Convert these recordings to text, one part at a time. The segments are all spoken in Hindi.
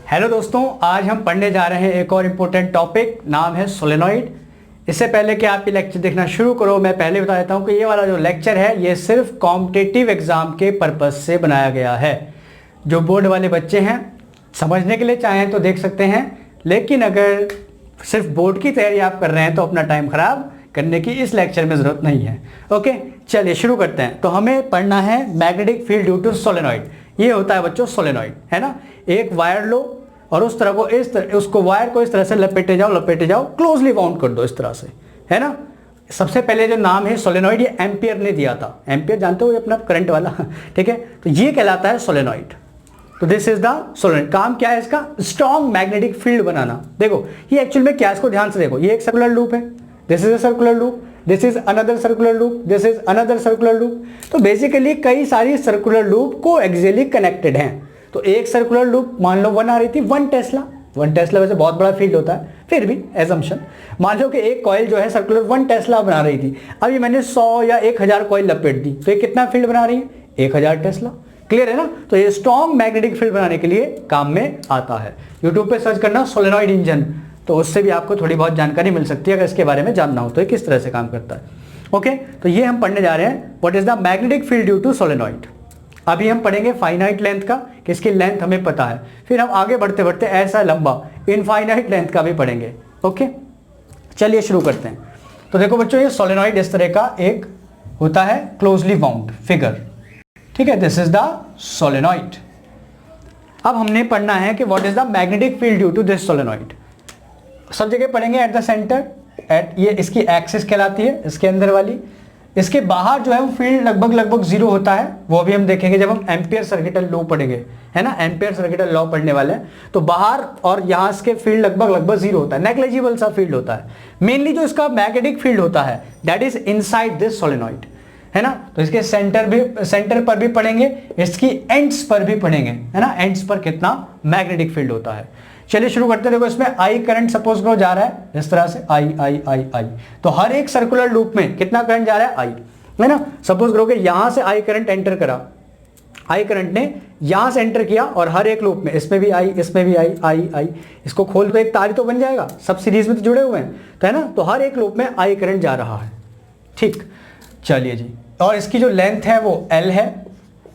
हेलो दोस्तों, आज हम पढ़ने जा रहे हैं एक और इम्पोर्टेंट टॉपिक, नाम है सोलेनॉइड। इससे पहले कि आप ये लेक्चर देखना शुरू करो, मैं पहले बता देता हूँ कि ये वाला जो लेक्चर है ये सिर्फ कॉम्पिटिटिव एग्जाम के पर्पज़ से बनाया गया है। जो बोर्ड वाले बच्चे हैं समझने के लिए चाहें तो देख सकते हैं, लेकिन अगर सिर्फ बोर्ड की तैयारी आप कर रहे हैं तो अपना टाइम खराब करने की इस लेक्चर में ज़रूरत नहीं है। ओके, चलिए शुरू करते हैं। तो हमें पढ़ना है magnetic field due to solenoid. ये होता है बच्चों सोलेनॉइड, है ना। एक वायर लो और उस तरह को उसको वायर को इस तरह से लपेटे जाओ, क्लोजली बाउंड कर दो इस तरह से, है ना। सबसे पहले जो नाम है सोलेनॉइड ये एम्पियर ने दिया था। एम्पियर जानते हो, ये अपना करंट वाला, ठीक है। तो ये कहलाता है सोलेनॉइड। तो दिस इज द सोलेनॉइड। काम क्या है इसका? स्ट्रॉन्ग मैग्नेटिक फील्ड बनाना। देखो ये एक्चुअल में क्या है, इसको ध्यान से देखो। ये एक सर्कुलर लूप है, this is a circular loop, this is another circular loop, this is another circular loop. तो बेसिकली कई सारी सर्कुलर लूप को एक्सियली कनेक्टेड हैं। तो एक सर्कुलर लूप मान लो 1 आ रही थी, 1 टेस्ला वैसे बहुत बड़ा फील्ड होता है, फिर भी एजम्पशन मान लो कि एक कॉइल जो है सर्कुलर 1 टेस्ला बना रही थी। अभी मैंने 100 या 1000 कॉइल लपेट दी, तो ये कितना फील्ड बना रही है? 1000 टेस्ला। क्लियर है ना। तो ये स्ट्रॉन्ग मैग्नेटिक फील्ड बनाने के लिए काम में आता है। यूट्यूब पे सर्च करना सोलेनॉइड इंजन, तो उससे भी आपको थोड़ी बहुत जानकारी मिल सकती है अगर इसके बारे में जानना हो तो, ये किस तरह से काम करता है। ओके, तो ये हम पढ़ने जा रहे हैं, what is the magnetic field due to solenoid. अभी हम पढ़ेंगे फाइनाइट लेंथ का, कि इसकी लेंथ हमें पता है। फिर हम आगे बढ़ते बढ़ते ऐसा लंबा इनफाइनाइट लेंथ का भी पढ़ेंगे। ओके, चलिए शुरू करते हैं। तो देखो बच्चों, ये सोलेनॉइड इस तरह का एक होता है क्लोजली बाउंड फिगर, ठीक है। This is the solenoid. अब हमने पढ़ना है कि what is the magnetic field due to this solenoid. सब जगह पढ़ेंगे एट द सेंटर, एट ये इसकी एक्सिस कहलाती है, इसके अंदर वाली। इसके बाहर जो है वो फील्ड लगभग 0 होता है, वो भी हम देखेंगे जब हम एम्पियर सर्किटल लॉ पढ़ेंगे, है ना। एम्पियर सर्किटल लॉ पढ़ने वाले हैं। तो बाहर और यहाँ इसके फील्ड लगभग 0 होता है, नेग्लिजिबल सा फील्ड होता है। मेनली जो इसका मैग्नेटिक फील्ड होता है that is inside this solenoid, है ना। तो इसके सेंटर पर भी पढ़ेंगे, इसकी एंड्स पर भी पढ़ेंगे, है ना। एंड्स पर कितना मैग्नेटिक फील्ड होता है। चलिए शुरू करते हैं। देखो इसमें आई करंट सपोज करो जा रहा है इस तरह से, आई। तो हर एक सर्कुलर लूप में कितना करंट जा रहा है? आई, है ना। सपोज करो कि यहां से आई करंट एंटर करा, आई करंट ने यहां से एंटर किया और हर एक लूप में इसमें भी आई, इसमें भी आई। इसको खोल तो एक तार तो बन जाएगा, सब सीरीज में तो जुड़े हुए हैं, तो है ना। तो हर एक लूप में आई करंट जा रहा है, ठीक। चलिए जी, और इसकी जो लेंथ है वो L है,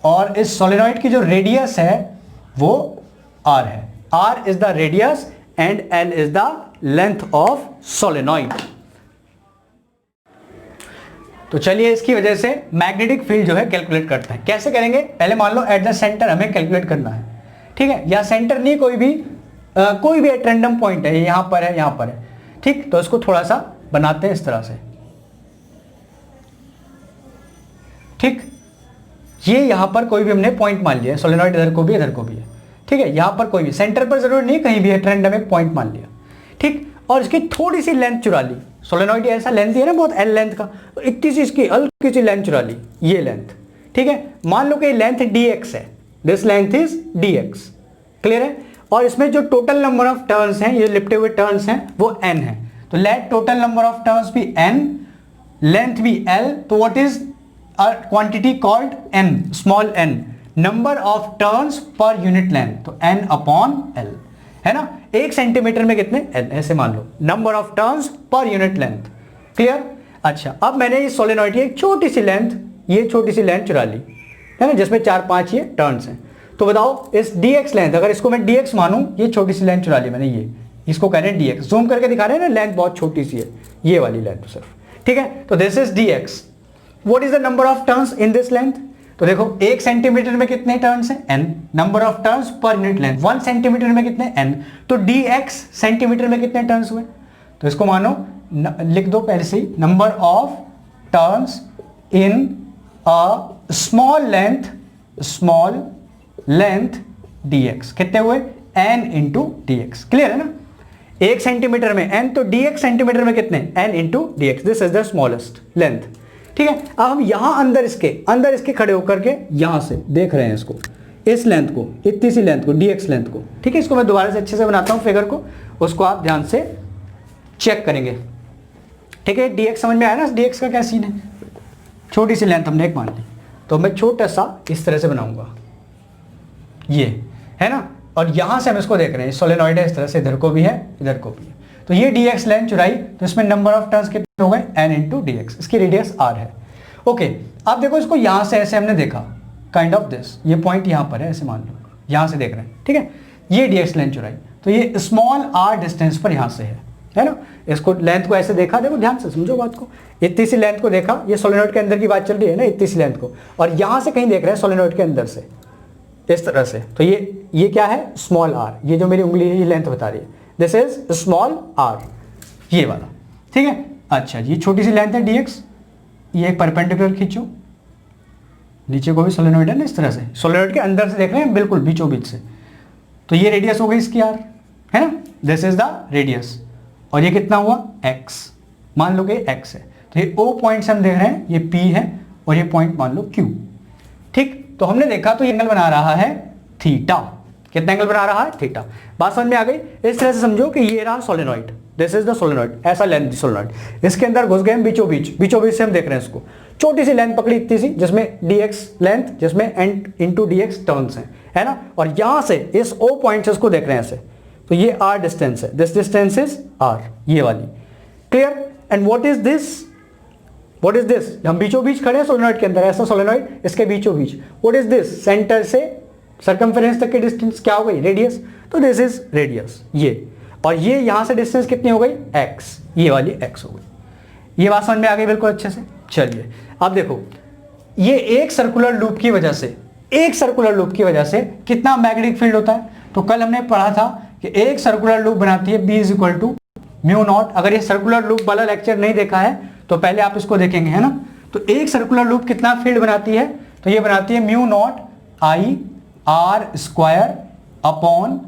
और इस सोलेनॉइड की जो रेडियस है वो R है। R is the radius and L is the length of solenoid। तो चलिए इसकी वजह से मैग्नेटिक फील्ड जो है कैलकुलेट करते हैं। कैसे करेंगे? पहले मान लो एट द सेंटर हमें कैलकुलेट करना है, ठीक है। या सेंटर नहीं, कोई भी एट रैंडम पॉइंट है, यहां पर है, यहां पर है, ठीक। तो इसको थोड़ा सा बनाते हैं इस तरह से, ठीक। ये यहां पर कोई भी हमने पॉइंट मान लिया, सोलेनॉइड इधर को भी इधर को भी है, ठीक है। यहां पर कोई भी सेंटर पर जरूर नहीं, कहीं भी है, रैंडम एक पॉइंट मान लिया, ठीक। और इसकी थोड़ी सी लेंथ चुरा ली। सोलेनॉइड ऐसा लेंथ है ना बहुत, L लेंथ का, तो इतनी सी इसकी हल्की सी लेंथ चुरा ली, ये लेंथ, ठीक है। मान लो कि लेंथ dx है, this length is dx, clear है। और इसमें जो टोटल नंबर ऑफ टर्न्स हैं, ये लिपटे हुए टर्न्स हैं, वो n है। तो let total number of turns भी n, लेंथ भी L। तो what is a quantity called n, small n, number of turns per unit length, तो n अपॉन L, है ना। 1 सेंटीमीटर में कितने? L, ऐसे मान लो, number of turns per unit length, clear. अच्छा, अब मैंने इस सोलेनॉइड की एक छोटी सी लेंथ, ये छोटी सी लेंथ चुरा ली, है ना, जिसमें 4-5 ये टर्न्स हैं। तो बताओ इस dx लेंथ, अगर इसको मैं dx मानूं, ये छोटी सी लेंथ चुरा ली मैंने, ये इसको कह रहे हैं dx। जूम करके दिखा रहे हैं ना, लेंथ बहुत छोटी सी है, ये वाली लेंथ सिर्फ, ठीक है। तो this is dx। What is the number of turns in this length? तो देखो 1 सेंटीमीटर में कितने टर्न्स हैं? n, number of turns per unit length. 1 centimetre में कितने? n। तो dx सेंटीमीटर में कितने टर्न्स हुए? तो इसको मानो लिख दो पहले से ही, number of turns in a small length dx, कितने हुए? n इंटू dx, क्लियर है ना। 1 सेंटीमीटर में n, तो dx सेंटीमीटर में कितने? n into dx, this is the smallest length, ठीक है। अब हम यहां अंदर इसके खड़े होकर के यहां से देख रहे हैं इसको, इस लेंथ को, इतनी सी लेंथ को, dx लेंथ को, ठीक है। इसको मैं दोबारा से अच्छे से बनाता हूं फिगर को, उसको आप ध्यान से चेक करेंगे, ठीक है। dx समझ में आया ना, dx का क्या सीन है? छोटी सी लेंथ हमने एक मान ली, तो मैं छोटा सा इस तरह से बनाऊंगा, ये है ना। और यहां से हम इसको देख रहे हैं, सोलेनॉइड है इस तरह से, इधर को भी है इधर को भी है। तो ये dx लेंथ चुराई, तो इसमें नंबर ऑफ टर्न्स कितने हो गए, n इंटू dx, इसकी रेडियस r है। ओके, अब देखो इसको यहां से ऐसे हमने देखा, काइंड ऑफ दिस, ये पॉइंट यहां पर है, ऐसे मान लो यहां से देख रहे हैं, ठीक है। ये dx लेंथ चुराई, तो ये स्मॉल r डिस्टेंस पर यहां से है ना। इसको लेंथ को ऐसे देखा, देखो ध्यान से समझो बात को, इतनी सी लेंथ को देखा, ये सोलेनॉइड के अंदर की बात चल रही है ना, इतनी सी लेंथ को, और यहां से कहीं देख रहे हैं सोलेनॉइड के अंदर से इस तरह से, तो ये क्या है, स्मॉल r, ये जो मेरी उंगली है ये लेंथ बता रही है, दिस इज स्मॉल r, ये वाला, ठीक है। अच्छा जी, छोटी सी लेंथ है dx, ये एक परपेंडिकुलर खींचो, नीचे को भी सोलेनॉइड है ना इस तरह से, सोलेनॉइड के अंदर से देख रहे हैं बिल्कुल बीचों बीच से, तो ये रेडियस हो गई इसकी r, है ना, दिस इज द रेडियस, और ये कितना हुआ x, मान लो कि x है, तो ये O पॉइंट हम देख रहे हैं, ये P है और ये पॉइंट मान लो Q, ठीक। तो हमने देखा तो ये एंगल बना रहा है थीटा, कितना एंगल बना रहा है, थीटा। बात समझ में आ गई। इस तरह से समझो कि ये रहा solenoid, this is the solenoid, ऐसा लेंथ सोलेनॉइड, इसके अंदर घुस गए हम बीचों बीच से हम देख रहे हैं इसको, छोटी सी लेंथ पकड़ी इतनी सी, जिसमें dx लेंथ, जिसमें n इंटू dx टर्न्स हैं, है ना, और यहां से इस O पॉइंट से इसको देख रहे हैं ऐसे, तो ये r डिस्टेंस है, दिस डिस्टेंस इज r, ये वाली, clear. And what is this, हम बीचों बीच खड़े हैं सोलेनॉइड के अंदर, ऐसा सोलेनॉइड, इसके बीचों बीच, व्हाट इज दिस, सेंटर से सर्कमफेरेंस तक की डिस्टेंस क्या हो गई, रेडियस, तो दिस इज रेडियस, ये, और ये यहां से डिस्टेंस कितनी हो गई, x, ये वाली x हो गई। ये बात समझ में आ गई बिल्कुल अच्छे से। चलिए अब देखो, ये एक सर्कुलर लूप की वजह से कितना मैग्नेटिक फील्ड होता है, तो कल हमने पढ़ा था कि एक सर्कुलर लूप बनाती है B is equal to mu naught. अगर ये सर्कुलर लूप वाला लेक्चर नहीं देखा है तो पहले आप इसको देखेंगे, है ना। तो एक सर्कुलर लूप कितना फील्ड बनाती है, तो ये बनाती है mu not I r square upon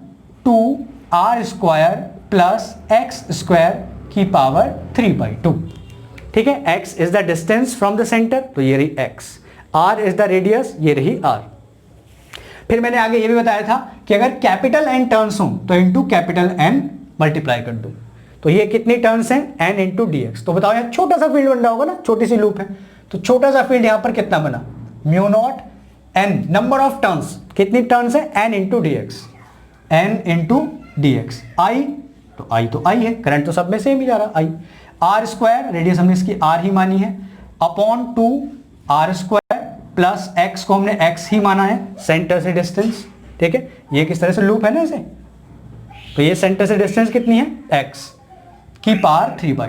2r square plus x square की पावर 3/2, ठीक है। x is the distance from the centre, तो ये रही x, r is the radius, ये रही r। फिर मैंने आगे ये भी बताया था कि अगर कैपिटल N टर्न्स हो तो इंटू कैपिटल N मल्टीप्लाई कर दो, तो ये कितनी टर्न्स हैं, n इंटू dx। तो बताओ यार, छोटा सा फील्ड बन रहा होगा ना, छोटी सी लूप है, तो छोटा सा फील्ड यहां पर कितना बना, mu naught n, number of turns, कितनी टर्न्स है, n into dx, n into dx, i, तो i है, करंट तो सब में सेम ही जा रहा, i, r स्क्वायर, रेडियस हमने इसकी r ही मानी है, upon 2r square plus x को हमने x ही माना है, सेंटर से डिस्टेंस, ठीक है। ये किस तरह से लूप है ना इसे, तो ये सेंटर से डिस्टेंस कितनी है, x की पावर 3/2।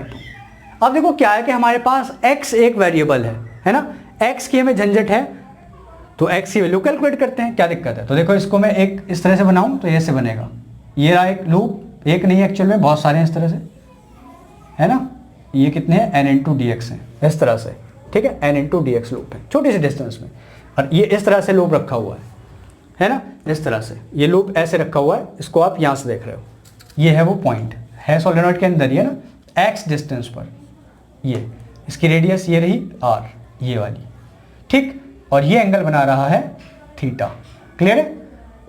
अब देखो क्या है कि हमारे पास x एक वेरिएबल है ना, x की हमें झंझट है, तो x की वैल्यू कैलकुलेट करते हैं, क्या दिक्कत है। तो देखो इसको मैं एक इस तरह से बनाऊं तो ऐसे बनेगा, ये रहा एक लूप, एक नहीं एक्चुअल में बहुत सारे हैं इस तरह से, है ना, ये कितने हैं, n इंटू dx है, इस तरह से, ठीक है, n इंटू dx लूप है छोटी सी डिस्टेंस में, और ये इस तरह से लूप रखा हुआ है ना, इस तरह से ये लूप ऐसे रखा हुआ है, इसको आप यहाँ से देख रहे हो, ये है वो पॉइंट है सोलेनॉइड के अंदर, ये ना x डिस्टेंस पर, ये इसकी रेडियस ये रही r, ये वाली, ठीक, और ये एंगल बना रहा है थीटा, क्लियर है,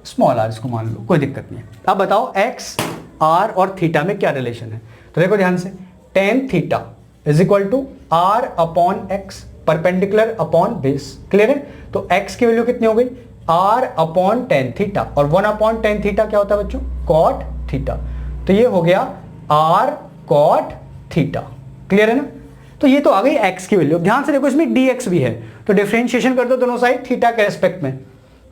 स्मॉल r इसको मान लो, कोई दिक्कत नहीं है। अब बताओ x, r और थीटा में क्या रिलेशन है, तो देखो ध्यान से, tan theta is equal to r upon x, perpendicular upon base, clear है। तो x की वैल्यू कितनी हो गई, r अपॉन tan थीटा, और 1 अपॉन tan थीटा क्या होता है बच्चों, cot थीटा, तो ये हो गया r cot थीटा, क्लियर है ना। तो ये तो आ गई x की वैल्यू। ध्यान से देखो इसमें dx भी है, तो डिफरेंशिएशन कर दो दोनों साइड थीटा के रेस्पेक्ट में,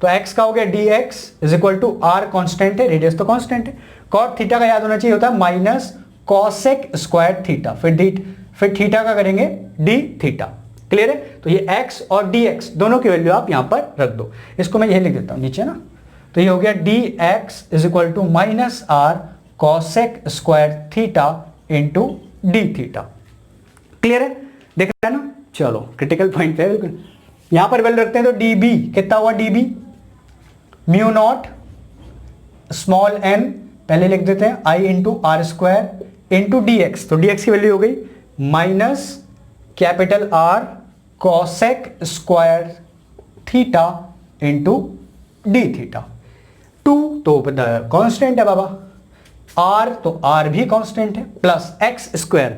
तो x का हो गया dx is equal to r constant है, रेडियस तो कांस्टेंट है, cot थीटा का याद होना चाहिए होता है माइनस कॉसेक स्क्वायर थीटा, फिर थीटा का करेंगे d थीटा, क्लियर है। तो ये x और dx दोनों की वैल्यू आप यहां पर रख दो, इसको मैं यही लिख देता हूं नीचे ना, तो ये हो गया dx is equal to minus r cosec square theta into d theta, clear है, देख रहे हैं ना। चलो क्रिटिकल पॉइंट पे बिल्कुल, यहां पर वैल्यू रखते हैं, तो db कितना हुआ, db mu naught small n, पहले लिख देते हैं i into r square into dx, तो dx की वैल्यू हो गई minus capital R cosec square theta into D theta, 2 तो कांस्टेंट है बाबा, R तो R भी कांस्टेंट है, plus x square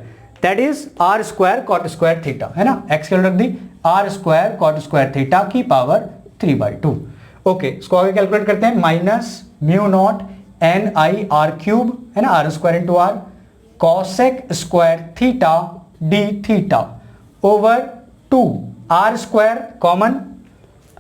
that is R square cot square theta, है ना, x की वैल्यू रख दी R square cot square theta की पावर 3/2। ओके, इसको आगे कैलकुलेट करते हैं, minus mu naught N i r cube, है ना, r square into r, cosec square theta d theta over 2 r square common,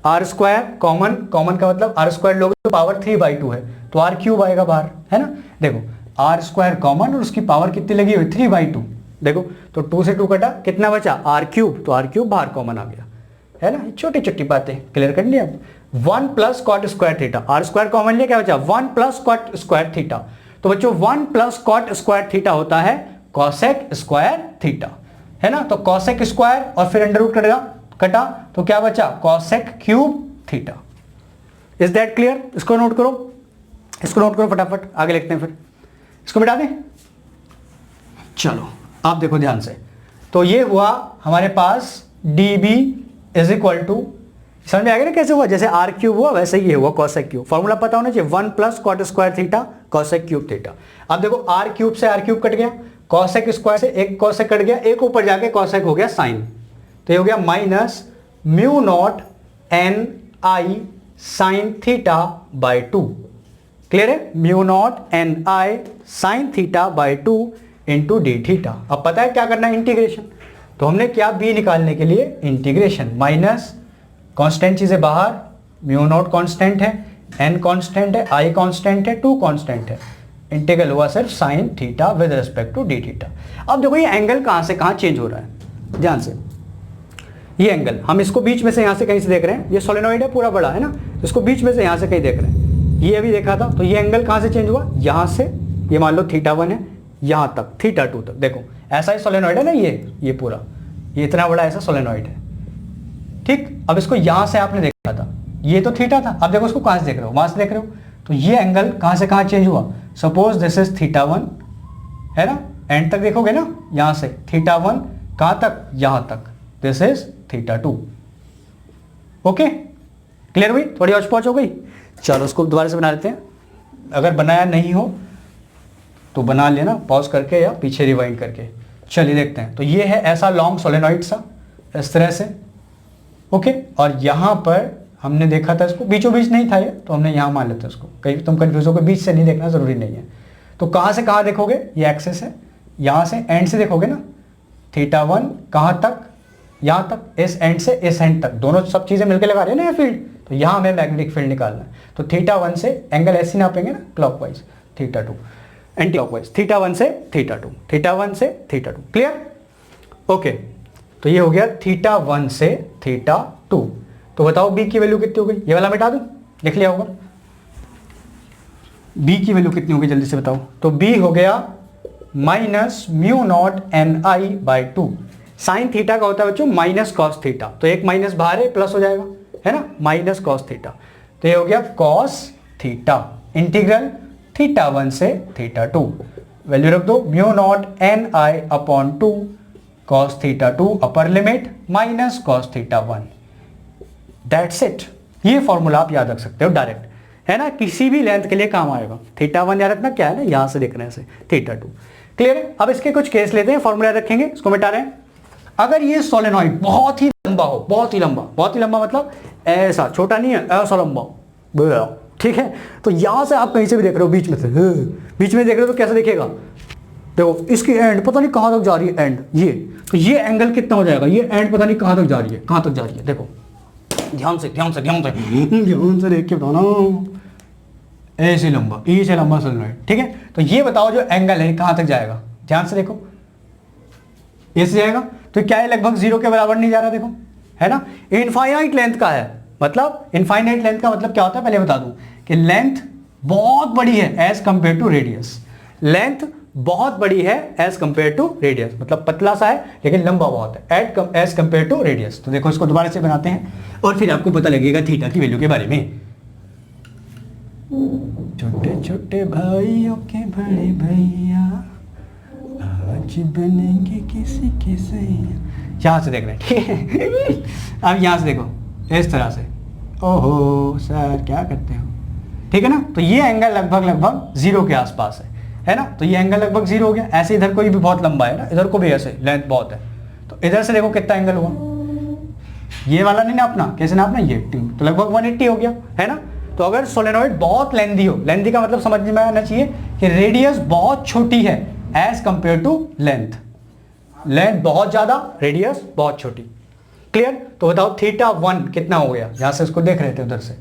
r square common, common का मतलब आर स्क्वायर लोगे तो पावर 3/2 है, तो आर क्यूब आएगा बाहर, है ना। देखो आर स्क्वायर कॉमन और उसकी पावर कितनी लगी हुई, 3/2। देखो तो 2 से 2 कटा, कितना बचा, आर क्यूब, तो आर क्यूब बाहर कॉमन आ गया, है ना। छोटी छोटी बातें क्लियर कर ली अब। 1 plus cot square theta, r square common लिया, क्या बचा, 1 प्लस कॉट स्क्वायर थीटा। तो बच्चों 1 प्लस कॉट स्क्वायर थीटा होता है कॉसेक स्क्वायर थीटा, है ना। तो कॉसेक स्क्वायर और फिर अंडर रूट कटा, तो क्या बचा, cosec cube theta. Is that clear? इसको नोट करो, इसको नोट करो फटाफट, आगे लिखते हैं, फिर इसको मिटा दें। चलो आप देखो ध्यान से, तो ये हुआ हमारे पास D B is equal to, समझ में आ गया ना कैसे हुआ, जैसे आर क्यूब हुआ वैसे ही हुआ कॉसेक क्यूब। फॉर्मूला पता होना चाहिए, 1 plus cot square theta cosec cube theta. अब देखो आर क्यूब से आर क्यूब कट गया, कॉसेक स्क्वायर से एक कॉसेक कट गया, एक ऊपर जाके कॉसेक हो गया साइन, तो ये हो गया minus mu naught N I sine theta by 2। Clear है, mu naught N I sine theta by 2 into D theta. अब पता है क्या करना है, इंटीग्रेशन। तो हमने क्या, बी निकालने के लिए इंटीग्रेशन, माइनस कांस्टेंट चीजें बाहर, म्यू नॉट कांस्टेंट है, एन कांस्टेंट है, आई कांस्टेंट है, 2 कांस्टेंट है, इंटीग्रल हुआ सिर्फ sine theta with respect to d theta. अब देखो ये एंगल कहां से कहां चेंज हो रहा है, ध्यान से, ये एंगल हम इसको बीच में से यहां से कहीं से देख रहे हैं, ये सोलेनॉइड है पूरा बड़ा, है ना, इसको बीच में से यहां से कहीं देख रहे हैं, ये अभी देखा था, तो ये एंगल कहां से चेंज हुआ, यहां से, ये मान लो θ1 है, यहां तक θ2 तक। देखो ऐसा ही सोलेनॉइड है ना, ये पूरा, ये इतना बड़ा ऐसा सोलेनॉइड है, ठीक। अब इसको यहां से आपने देखा था, ये तो थीटा था, अब देखो इसको कहां से देख रहे हो, वहां से देख रहे हो, तो ये एंगल कहां से कहां चेंज हुआ, सपोज दिस इज θ1, है ना, एंड तक देखोगे ना, यहां से θ1 कहां तक, यहां तक, दिस इज θ2। ओके, क्लियर हुई, थोड़ी और पहुंच हो गई। चलो उसको दोबारा से बना लेते हैं, अगर बनाया नहीं हो तो बना लेना पॉज करके या पीछे रिवाइंड करके। चलिए देखते हैं, तो ये है ऐसा लॉन्ग सोलेनॉइड सा, इस तरह से, ओके। और यहां पर हमने देखा था इसको, बीचों बीच नहीं था ये, तो हमने यहां मान लेते इसको, कहीं तुम कंफ्यूज हो गए, बीच से नहीं देखना जरूरी नहीं है। तो कहां से कहां देखोगे, ये एक्सेस है, यहां से एंड से देखोगे ना, θ1 कहां तक, यहां तक, इस एंड से इस एंड तक, दोनों सब चीजें मिलकर लगा रहे हैं ना ये फील्ड, तो यहां हमें मैग्नेटिक फील्ड निकालना है। तो θ1 से एंगल ऐसे नापेंगे ना, क्लॉकवाइज, θ2, एंटी क्लॉकवाइज, θ1 से θ2, θ1 से θ2, क्लियर, ओके। तो ये हो गया θ1 से θ2। तो बताओ b की वैल्यू कितनी हो गई, ये वाला मिटा दूं, लिख लिया होगा, b की वैल्यू कितनी होगी जल्दी से बताओ। तो b हो गया minus mu naught N I by 2। Sine theta का होता है बच्चों माइनस कॉस थीटा, तो एक माइनस बाहर है, प्लस हो जाएगा, है ना, माइनस कॉस थीटा, तो ये हो गया कॉस थीटा, इंटीग्रल θ1 से θ2, वैल्यू रख दो, mu naught N I upon 2 cos θ2 upper limit minus cos θ1, that's it. ये फॉर्मूला आप याद रख सकते हो डायरेक्ट, है ना, किसी भी लेंथ के लिए काम आएगा। θ1 याद रखना, क्या है ना, यहां से देखने से θ2, क्लियर है। अब इसके कुछ केस लेते हैं, फॉर्मूला रखेंगे, इसको मिटा रहे हैं। अगर ये सोलेनॉइड बहुत ही लंबा हो, बहुत ही लंबा मतलब ऐसा, छोटा नहीं है, ऐसा लंबा, ठीक है, तो यहां से आप कहीं से भी देख रहे हो, बीच में से, बीच में देख रहे हो तो कैसे दिखेगा, देखो इसकी एंड पता नहीं कहां तक जा रही है, एंड ये, तो ये एंगल कितना हो जाएगा, ये एंड पता नहीं कहां तक जा रही है, कहां तक जा रही है, देखो ध्यान से देख के बताना, ऐसे लंबा, ऐसे लंबा सोलेनॉइड, ठीक है। तो ये बताओ जो एंगल है कहां तक जाएगा, ध्यान से देखो, ऐसे जाएगा, तो क्या है, लगभग 0 के बराबर नहीं जा रहा, देखो, है ना, इनफाइनाइट लेंथ का है, मतलब इनफाइनाइट लेंथ का मतलब क्या होता है, पहले बता दूं कि लेंथ बहुत बड़ी है as compare to radius, length बहुत बड़ी है एज कंपेयर टू रेडियस, मतलब पतला सा है लेकिन लंबा बहुत है एज कंपेयर टू रेडियस। तो देखो इसको दोबारा से बनाते हैं और फिर आपको पता लगेगा थीटा की वैल्यू के बारे में। छोटे छोटे भाइयों के बड़े भैया आज बनेंगे किसी के सैया, यहां से देख रहे हैं, ठीक है। अब यहां से देखो इस तरह से, ओहो सर क्या करते हो, ठीक है ना। तो ये एंगल लगभग 0 के आसपास है ना, तो ये एंगल लगभग 0 हो गया। ऐसे इधर कोई भी बहुत लंबा है ना, इधर को भी ऐसे लेंथ बहुत है, तो इधर से देखो कितना एंगल हुआ, ये वाला नहीं नापना, कैसे नापना, ये तो लगभग 180 हो गया, है ना। तो अगर सोलेनॉइड बहुत लेंथी हो, लेंथी का मतलब समझ में आना चाहिए कि रेडियस बहुत छोटी है as compare to length, length बहुत ज्यादा, रेडियस बहुत छोटी। क्लियर। तो बताओ θ1 कितना हो गया, यहां से इसको देख रहे थे उधर से,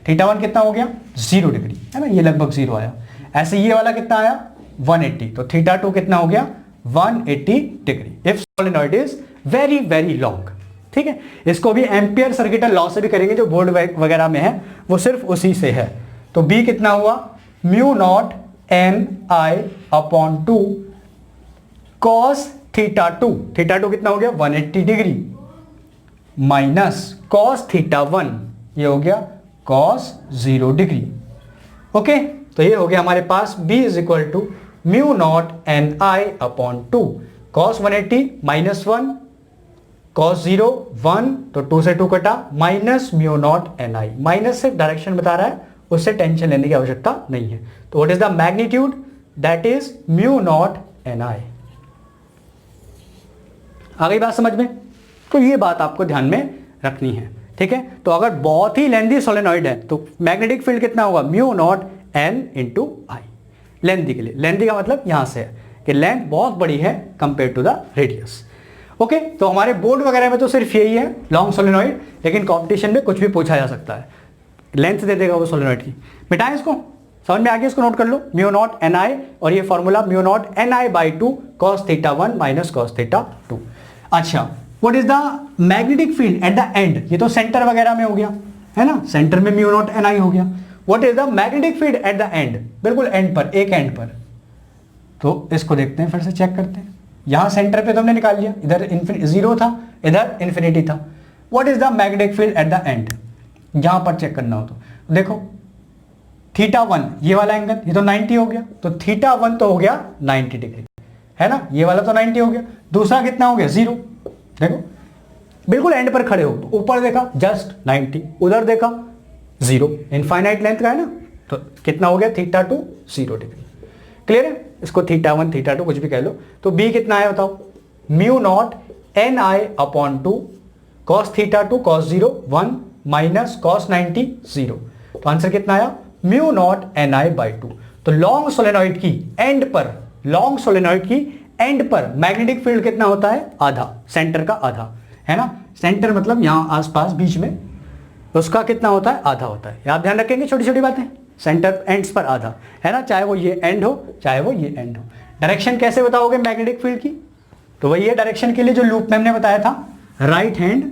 θ1 कितना हो गया 0 डिग्री, है ना, ये लगभग 0 आया। ऐसे ये वाला कितना आया 180, तो θ2 कितना हो गया 180 degree if solenoid is very very long. ठीक है, इसको भी एम्पियर सर्किटल लॉ से भी करेंगे, जो बोर्ड वगैरह में है वो सिर्फ उसी से है। तो B कितना हुआ म्यू नॉट एन आई अपॉन 2 कॉस θ2, θ2 कितना हो गया 180 डिग्री माइनस कॉस θ1, ये हो गया कॉस 0 डिग्री। ओके, तो ये हो गया हमारे पास B is equal to mu naught N I upon 2 cos 180 minus 1 cos 0 1, तो 2 से 2 कटा, minus mu naught N i, minus से डायरेक्शन बता रहा है, उससे टेंशन लेने की आवश्यकता नहीं है। तो what is the magnitude, that is mu naught N I. आ गई बात समझ में। तो ये बात आपको ध्यान में रखनी है। ठीक है, तो अगर बहुत ही लेंथी सोलेनॉइड है तो मैग्नेटिक फील्ड कितना होगा म्यू नॉट एन इंटू आई, लेंथी के लिए। लेंथी का मतलब यहां से है कि लेंथ बहुत बड़ी है compare to the radius. Okay, तो हमारे बोर्ड वगैरह में तो सिर्फ यही है लॉन्ग सोलेनॉइड, लेकिन कंपटीशन में कुछ भी पूछा जा सकता है, लेंथ दे देगा वो सोलेनॉइड की। मिटाएं इसको, समझ में आ गया, इसको नोट कर लो, म्यू नॉट एन आई, और ये formula mu naught N I by 2 cos θ1 minus cos θ2। अच्छा, what is the magnetic field at the end, ये तो सेंटर वगैरह में हो गया, है ना, सेंटर में म्यू नॉट एन आई हो गया। What is the magnetic field at the and, बिल्कुल एंड पर, एक एंड पर। तो इसको देखते हैं, फिर से चेक करते हैं। यहां सेंटर पे तो हमने निकाल लिया, इधर 0 था, इधर इंफिनिटी था। What is the magnetic field at the and, यहां पर चेक करना हो तो देखो θ1, ये वाला एंगल, ये तो 90 हो गया, तो θ1 तो हो गया 90 डिग्री, है ना, ये वाला तो 90 हो गया, दूसरा कितना हो गया 0। देखो बिल्कुल एंड पर खड़े हो, तो ऊपर देखा जस्ट 90, उधर देखा 0, इनफाइनाइट लेंथ का है ना, तो कितना हो गया θ2 0 डिग्री। क्लियर है, इसको θ1 θ2 कुछ भी कह लो। तो B कितना है बताओ, म्यू नॉट एन आई upon 2 cos θ2 cos 0 1 minus cos 90 0, तो आंसर कितना आया mu naught N I by 2। तो लॉन्ग सोलेनॉइड की एंड पर, लॉन्ग सोलेनॉइड की एंड पर मैग्नेटिक फील्ड कितना होता है आधा, सेंटर का आधा, है ना, सेंटर मतलब यहां आसपास बीच में, उसका कितना होता है आधा होता है। आप ध्यान रखेंगे छोटी छोटी बातें, सेंटर एंड्स पर आधा, है ना, चाहे वो ये एंड हो चाहे वो ये एंड हो। डायरेक्शन कैसे बताओगे मैग्नेटिक फील्ड की, तो वही है डायरेक्शन के लिए जो लूप में हमने बताया था, राइट हैंड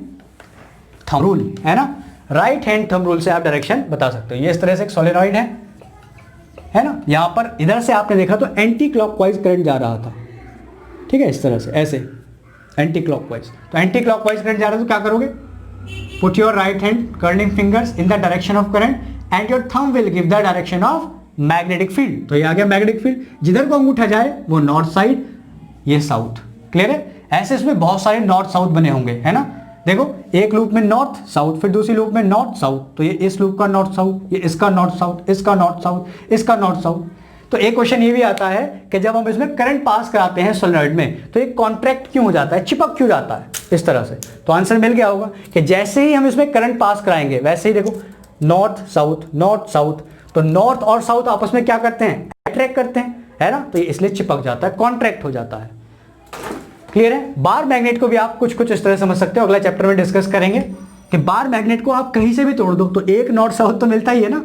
थंब रूल, है ना, राइट हैंड थंब रूल से आप डायरेक्शन बता सकते हो। ये इस तरह से एक सोलेनॉइड है ना, यहां पर इधर से आपने देखा तो एंटी क्लॉकवाइज करंट जा रहा था, ठीक है, इस तरह से ऐसे एंटी क्लॉकवाइज। तो एंटी क्लॉकवाइज करंट जा रहा है तो क्या करोगे, put your right hand curling fingers in the direction of current and your thumb will give the direction of magnetic field. तो ये आ गया मैग्नेटिक फील्ड, जिधर को अंगूठा जाए वो नॉर्थ साइड, ये साउथ। क्लियर है, ऐसे इसमें बहुत सारे नॉर्थ साउथ बने होंगे, है ना, देखो एक लूप में नॉर्थ साउथ, फिर दूसरी लूप में नॉर्थ साउथ, तो ये इस लूप का नॉर्थ साउथ, ये इसका नॉर्थ साउथ, इसका नॉर्थ साउथ, इसका नॉर्थ साउथ। तो एक क्वेश्चन ये भी आता है कि जब हम इसमें करंट पास कराते हैं सोलेनॉइड में तो ये कॉन्ट्रैक्ट क्यों हो जाता है, चिपक क्यों जाता है इस तरह से। तो आंसर मिल गया होगा कि जैसे ही हम इसमें करंट पास कराएंगे वैसे ही देखो नॉर्थ साउथ, तो नॉर्थ और साउथ आपस में क्या करते हैं, अट्रैक्ट करते हैं, है ना, तो ये इसलिए चिपक जाता है, कॉन्ट्रैक्ट हो जाता है। क्लियर है, बार मैग्नेट को भी आप कुछ कुछ इस तरह समझ सकते हो, अगला चैप्टर में डिस्कस करेंगे कि बार मैग्नेट को आप कहीं से भी तोड़ दो तो एक नॉर्थ साउथ तो मिलता ही है ना,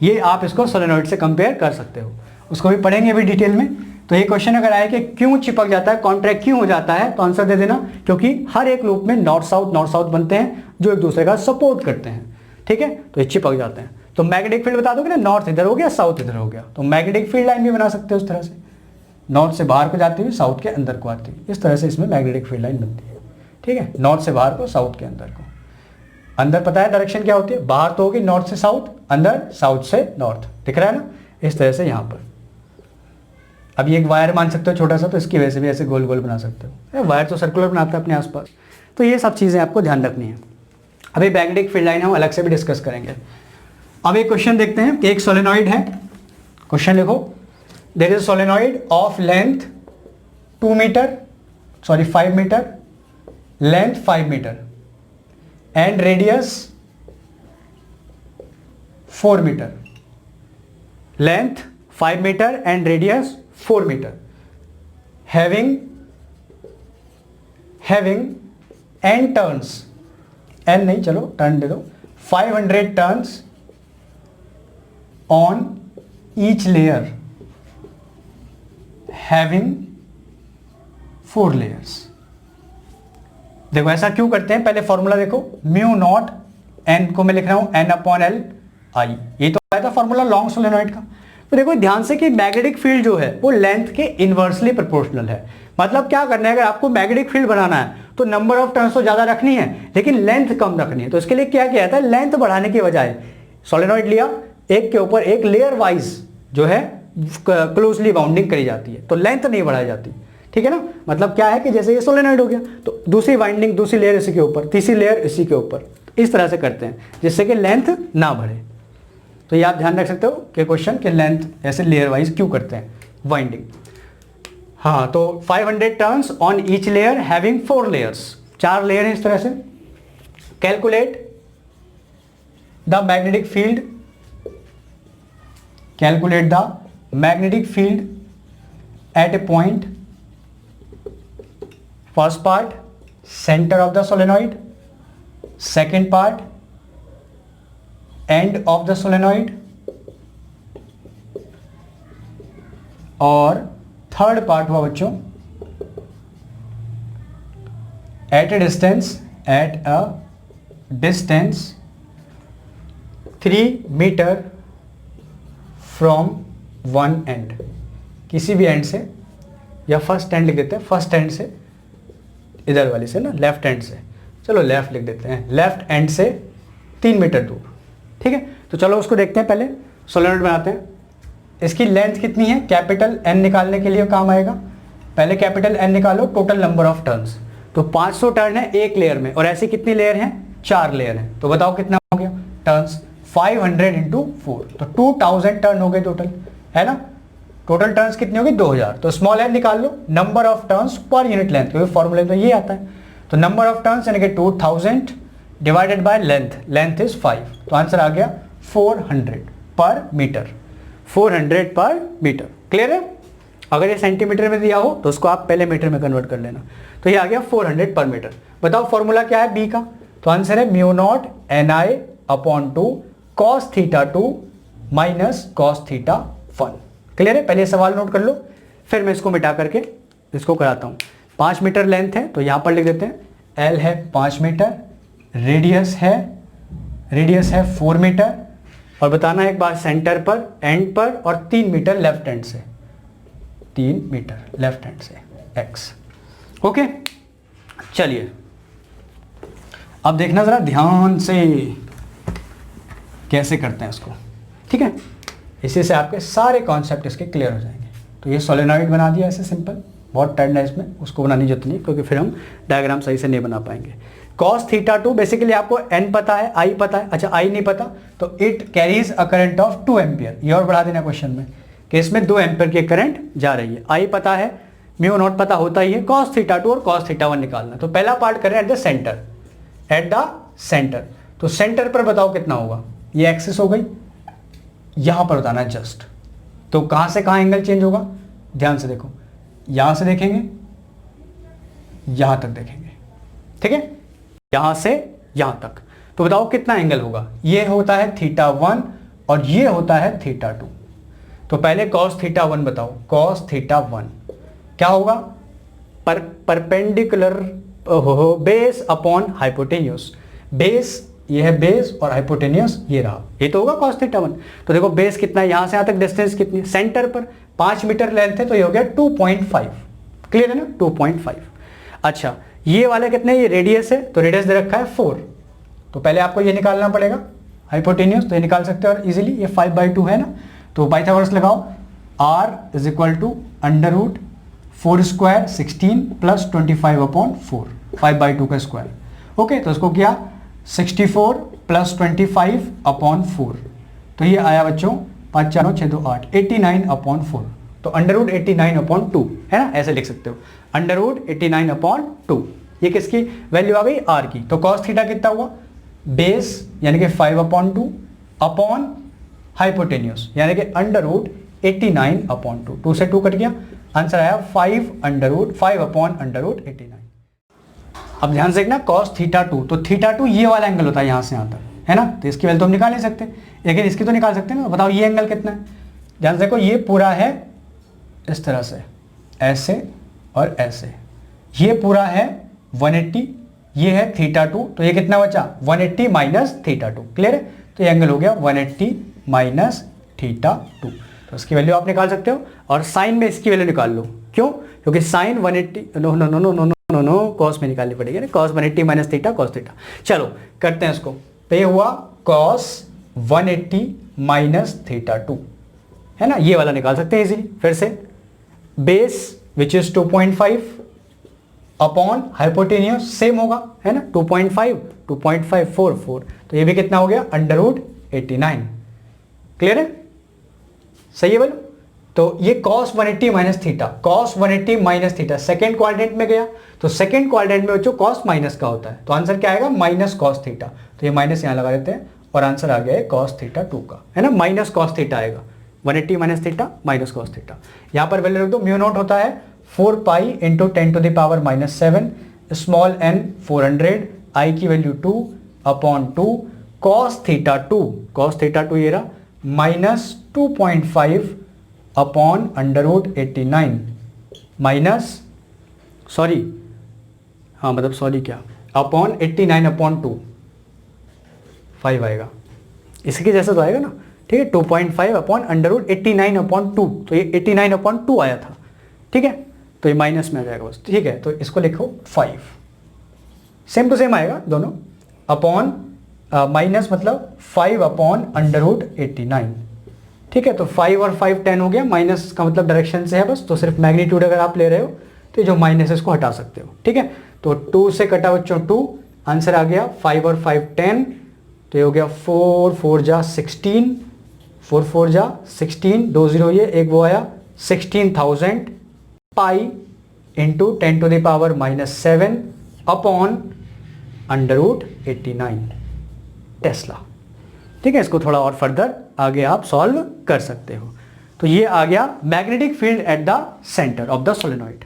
ये आप इसको सोलेनॉइड से कंपेयर कर सकते हो, उसको भी पढ़ेंगे अभी डिटेल में। तो ये क्वेश्चन अगर आए कि क्यों चिपक जाता है, कॉन्ट्रैक्ट क्यों हो जाता है, तो आंसर दे देना, क्योंकि हर एक लूप में नॉर्थ साउथ बनते हैं जो एक दूसरे का सपोर्ट करते हैं, ठीक है, तो ये चिपक जाते हैं। तो मैग्नेटिक फील्ड बता दोगे ना, नॉर्थ इधर हो गया साउथ इधर हो गया, तो मैग्नेटिक फील्ड लाइन भी बना सकते हो उस तरह से, नॉर्थ से बाहर को जाती हुई साउथ के अंदर को आती है, इस तरह से इसमें मैग्नेटिक फील्ड लाइन बनती है, ठीक है, नॉर्थ से बाहर को साउथ के अंदर को। अंदर पता है डायरेक्शन क्या होती है, बाहर तो होगी नॉर्थ से साउथ, अंदर साउथ से नॉर्थ, दिख रहा है ना, इस तरह से यहाँ पर। अब ये एक वायर मान सकते हो छोटा सा, तो इसकी वजह से भी ऐसे गोल गोल बना सकते हो, वायर तो सर्कुलर बनाता है अपने आसपास। तो ये सब चीज़ें आपको ध्यान रखनी है। अभी मैग्नेटिक फील्ड लाइन हम अलग से भी डिस्कस करेंगे। अब एक क्वेश्चन देखते हैं कि एक सोलेनॉइड है, क्वेश्चन लिखो, there is solenoid of length 5 metre, length 5 metre, and radius 4 metre, length 5 metre and radius 4 metre, having n turns, n नहीं चलो टर्न दे दो, 500 turns on each layer, having 4 layers. देखो ऐसा क्यों करते हैं, पहले फॉर्मूला देखो, म्यू नॉट, एन को मैं लिख रहा हूं एन अपॉन एल आई, ये तो आया था फॉर्मूला लॉन्ग सोलेनॉइड का। तो देखो ध्यान से कि मैग्नेटिक फील्ड जो है वो लेंथ के इनवर्सली प्रोपोर्शनल है। मतलब क्या करना है, अगर आपको मैग्नेटिक फील्ड बनाना है तो नंबर ऑफ टर्न्स तो ज्यादा रखनी है लेकिन लेंथ कम रखनी है। तो इसके लिए क्या किया जाता है, लेंथ बढ़ाने के बजाय सोलेनॉइड लिया, एक के ऊपर एक लेयर वाइज जो है क्लोजली बाउंडिंग करी जाती है, तो लेंथ नहीं बढ़ाई जाती, ठीक है ना। मतलब क्या है कि जैसे ये सोलेनॉइड हो गया तो दूसरी वाइंडिंग, दूसरी लेयर इसी के ऊपर, तीसरी लेयर इसी के ऊपर, इस तरह से करते हैं जिससे कि लेंथ ना बढ़े। तो ये आप ध्यान रख सकते हो कि क्वेश्चन के लेंथ ऐसे लेयर वाइज क्यों करते हैं वाइंडिंग। हाँ, तो 500 turns on each layer having 4 layers, 4 layer है इस तरह से। Calculate the magnetic field, calculate the magnetic field at a point, first part centre of the solenoid, second part end of the solenoid, और थर्ड पार्ट हुआ बच्चों at a distance 3 metre from one end, किसी भी एंड से, या फर्स्ट एंड लिख देते हैं, फर्स्ट एंड से इधर वाली से ना, लेफ्ट एंड से, चलो लेफ्ट लिख देते हैं, लेफ्ट एंड से 3 मीटर दूर, ठीक है। तो चलो उसको देखते हैं, पहले सोलेनॉइड बनाते हैं। इसकी लेंथ कितनी है, कैपिटल एन निकालने के लिए काम आएगा। पहले कैपिटल एन निकालो, टोटल नंबर ऑफ टर्न्स, तो 500 टर्न है एक लेयर में, और ऐसी कितनी लेयर हैं, 4 लेयर हैं, तो बताओ कितना हो गया टर्न्स, 500 इंटू 4, तो 2000 टर्न हो गए टोटल, है ना। टोटल टर्न्स कितनी होगी, 2000। तो स्मॉल एन निकाल लो, number of turns per unit length, क्योंकि फॉर्मूले में ये आता है। तो नंबर ऑफ टर्न्स यानी कि 2000 divided by length, length is 5, तो आंसर आ गया 400 पर मीटर, 400 पर मीटर। क्लियर है। अगर ये सेंटीमीटर में दिया हो तो उसको आप पहले मीटर में कन्वर्ट कर लेना। तो ये आ गया 400 पर मीटर। बताओ फॉर्मूला क्या है बी का, तो आंसर है म्यू नॉट एन आई upon 2 cos theta 2 minus cos theta 1। Clear है। पहले सवाल नोट कर लो, फिर मैं इसको मिटा करके इसको कराता हूँ। 5 मीटर लेंथ है तो यहाँ पर लिख देते हैं, एल है 5 मीटर, रेडियस है 4 मीटर, और बताना है एक बार सेंटर पर, एंड पर, और 3 मीटर लेफ्ट हैंड से, 3 मीटर लेफ्ट हैंड से एक्स। ओके, चलिए अब देखना जरा ध्यान से कैसे करते हैं इसको, ठीक है। इसी से आपके सारे कॉन्सेप्ट इसके क्लियर हो जाएंगे। तो ये सोलेनॉइड बना दिया ऐसे सिंपल, बहुत टर्न है इसमें, उसको बनानी जरूरत नहीं क्योंकि फिर हम डायग्राम सही से नहीं बना पाएंगे। cos थीटा 2 बेसिकली आपको n पता है, i पता है, अच्छा i नहीं पता तो it carries a current of 2 ampere. ये और बढ़ा देना क्वेश्चन में कि इसमें 2 एम्पियर की करंट जा रही है। i पता है, म्यू नॉट पता होता ही है, cos थीटा 2 और cos थीटा 1 निकालना। तो पहला पार्ट करें एट द सेंटर, तो सेंटर पर बताओ कितना होगा, ये एक्सिस हो गई, यहां पर बताना है जस्ट। तो कहां से कहां एंगल चेंज होगा, ध्यान से देखो, यहां से देखेंगे, यहां तक देखेंगे, ठीक है, यहां से यहां तक। तो बताओ कितना एंगल होगा, ये होता है थीटा 1 और ये होता है थीटा 2। तो पहले cos थीटा 1 बताओ, cos थीटा 1 क्या होगा, perpendicular base upon hypotenuse. Base ये है बेस और हाइपोटेन्यूस ये रहा, ये तो होगा cos थीटा 1। तो देखो बेस कितना है, यहां से यहां तक डिस्टेंस कितनी है, सेंटर पर 5 मीटर लेंथ है तो ये हो गया 2.5। क्लियर है ना, 2.5। अच्छा ये वाला कितने, ये रेडियस है तो रेडियस दे रखा है 4, तो पहले आपको ये निकालना पड़ेगा हाइपोटेन्यूस, तो ये निकाल सकते हो और इजीली, ये 5/2 है ना। तो पाइथागोरस लगाओ, r is equal to under root 4 square 16 plus 25/4, 5/2 का स्क्वायर। ओके, तो इसको किया 64 प्लस 25/4, तो ये आया बच्चों 5 4 9 6 2 8, 89/4। तो अंडर रूट 89/2 है ना, ऐसे लिख सकते हो, अंडर रूट 89/2। ये किसकी वैल्यू आ गई, r की। तो cos थीटा कितना हुआ बेस यानी कि 5/2 अपॉन हाइपोटेन्यूस यानी कि अंडर रूट 89/2, 2 से 2 कट गया, आंसर आया 5/√89। अब ध्यान से देखना cos θ2, तो θ2 ये वाला एंगल होता है यहाँ से यहाँ तक, है ना, तो इसकी वैल्यू तो हम निकाल नहीं सकते, लेकिन इसकी तो निकाल सकते हैं ना। बताओ ये एंगल कितना है। ध्यान से देखो, ये पूरा है इस तरह से, ऐसे और ऐसे, ये पूरा है 180, ये है θ2, तो ये कितना बचा 180 माइनस θ2। क्लियर है, तो ये एंगल हो गया 180 माइनस θ2, तो इसकी वैल्यू आप निकाल सकते हो। और साइन में इसकी वैल्यू निकाल लो, क्यों, क्योंकि साइन 180 नो कॉस में निकालनी पड़ेगी ना, cos 180 minus theta cos theta. चलो करते हैं इसको, तो ये हुआ कॉस 180 माइनस θ2, है ना, ये वाला निकाल सकते हैं इजीली। फिर से base which is 2.5 upon hypotenuse same होगा, है ना, 2.5 2.544, तो ये भी कितना हो गया √89। क्लियर है, सही है बोलो। तो ये cos 180 minus theta, cos 180 minus theta second quadrant में गया, तो सेकेंड क्वाड्रेंट में बच्चों cos माइनस का होता है, तो आंसर क्या आएगा माइनस cos थीटा, तो ये माइनस यहाँ लगा देते हैं और आंसर आ गया है cos θ2 का, है ना, माइनस cos थीटा आएगा, 180 minus theta minus cos theta. यहाँ पर वैल्यू रख दो, म्यू नॉट होता है 4 pi into 10⁻⁻7 small n 400, i की वैल्यू 2/2 cos θ2 ये रहा माइनस 2.5 अपॉन √89 माइनस क्या अपॉन 89/2 5 आएगा, इसके जैसा तो आएगा ना, ठीक है, 2.5 अपॉन √89/2, तो ये 89/2 आया था, ठीक है, तो ये माइनस में आ जाएगा बस, ठीक है, तो इसको लिखो 5, सेम टू सेम आएगा दोनों, अपॉन माइनस मतलब 5/√89, ठीक है, तो 5 और 5 10 हो गया, माइनस का मतलब डायरेक्शन से है बस, तो सिर्फ मैग्नीट्यूड अगर आप ले रहे हो तो ये जो माइनस है इसको हटा सकते हो, ठीक है, तो 2 से कटा बच्चों 2, आंसर आ गया 5 और 5 10, तो ये हो गया 4 4 जा 16, 4 4 जा 16, 2 0 ये एक वो आया 16,000 पाई इंटू 10⁻⁻7 अपॉन √89 टेस्ला, ठीक है, इसको थोड़ा और फर्दर आगे आप सॉल्व कर सकते हो। तो ये आ गया magnetic field at the centre of the solenoid.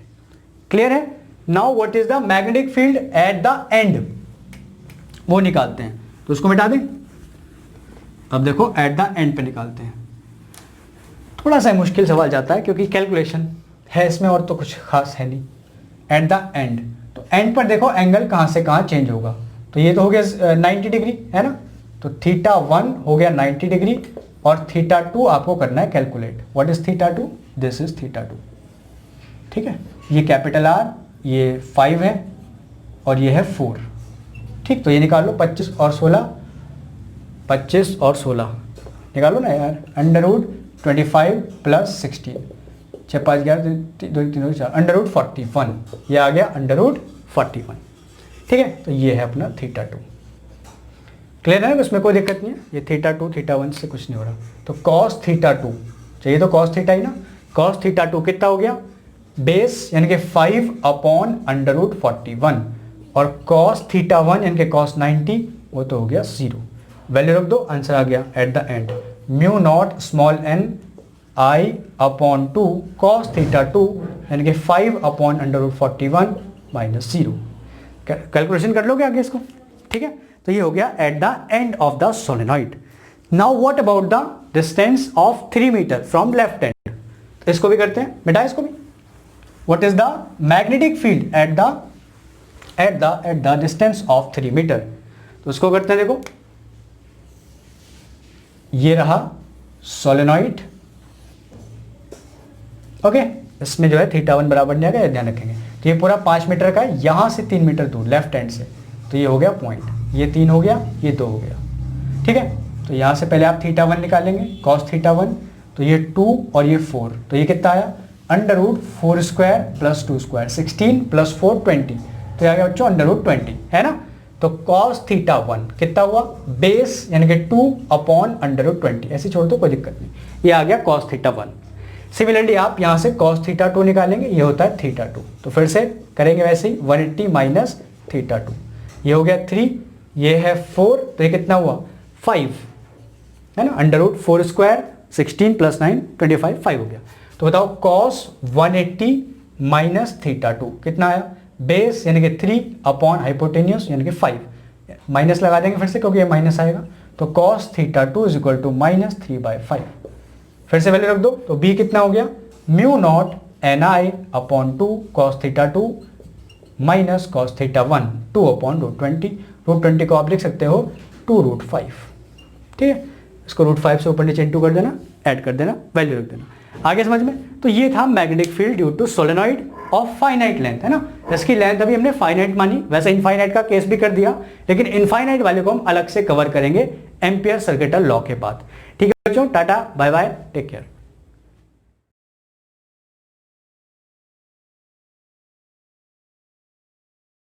Clear है। Now what is the magnetic field at the end, वो निकालते हैं, तो उसको मिटा दें। अब देखो एट द एंड पे निकालते हैं, थोड़ा सा मुश्किल सवाल जाता है क्योंकि कैलकुलेशन है इसमें और तो कुछ खास है नहीं। एट द एंड, तो एंड पर देखो एंगल कहां से कहां चेंज होगा, तो ये तो हो गया 90 डिग्री, है ना, तो θ1 हो गया 90 डिग्री और θ2 आपको करना है calculate. What is θ2, this is θ2, ठीक है, ये कैपिटल R, ये 5 है और ये है 4, ठीक, तो ये निकालो 25 और 16, 25 और 16 निकालो ना यार, √25 प्लस 16, 6 5 11 2 3 4 √41, ये आ गया √41, ठीक है, तो ये है अपना θ2। क्लियर है, उसमें कोई दिक्कत नहीं है, ये θ2 θ1 से कुछ नहीं हो रहा। तो cos θ2 चाहिए, तो cos θ ही ना, cos θ2 कितना हो गया, बेस यानी कि 5 अपॉन √41 और cos θ1 यानी कि cos 90 वो तो हो गया 0, वैल्यू रख दो, आंसर आ गया at the and mu naught small n I/2 cos θ2 यानी कि 5 अपॉन √41 माइनस 0। कैलकुलेशन कर लोगे आगे इसको, ठीक है, तो ये हो गया at the end of the solenoid. Now what about the distance of 3 metre from left end, इसको भी करते हैं, मिटा इसको भी। What is the magnetic field at the distance of 3 metre, तो उसको करते हैं। देखो ये रहा सोलेनॉइड, ओके, इसमें जो है θ1 बराबर नहीं आएगा, ध्यान रखेंगे। तो ये पूरा 5 मीटर का है, यहां से 3 मीटर दूर लेफ्ट हैंड से, तो ये हो गया पॉइंट, ये 3 हो गया, ये 2 हो गया, ठीक है। तो यहां से पहले आप θ1 निकालेंगे, cos θ1, तो ये 2 और ये 4, तो ये कितना आया √4² प्लस 2², 16 प्लस 4 20, तो ये आ गया बच्चों √20, है ना। तो cos θ1 कितना हुआ, बेस यानी कि 2 अपॉन √20, ऐसे छोड़ दो कोई दिक्कत नहीं, ये आ गया cos θ1। सिमिलरली आप यहां से cos θ2 निकालेंगे, ये होता है θ2, तो फिर से करेंगे वैसे ही 180 माइनस θ2, ये हो गया 3, ये है 4, तो ये कितना हुआ 5 है ना, अंडर रूट 4 स्क्वायर 16 + 9 25, 5 हो गया। तो बताओ cos 180 माइनस थीटा 2 कितना आया, बेस यानी कि 3 अपॉन हाइपोटेन्यूस यानी कि 5, माइनस लगा देंगे फिर से क्योंकि ये माइनस आएगा, तो cos theta 2 is equal to -3/5। फिर से वैल्यू रख दो, तो b कितना हो गया μ0 ni upon 2 cos theta 2 minus cos theta 1 2 upon √20, √20 को आप लिख सकते हो 2√5। ठीक है, इसको √5 से ऊपर नीचे इंटू कर देना, ऐड कर देना, वैल्यू रख देना। आगे समझ में, तो ये था magnetic field due to solenoid of finite length, है ना। इसकी लेंथ अभी हमने फाइनाइट मानी, वैसे इनफाइनाइट का केस भी कर दिया, लेकिन इनफाइनाइट वाले को हम अलग से कवर करेंगे एम्पियर सर्किटल लॉ के बाद। ठीक है बच्चों, ta-ta bye bye, take care.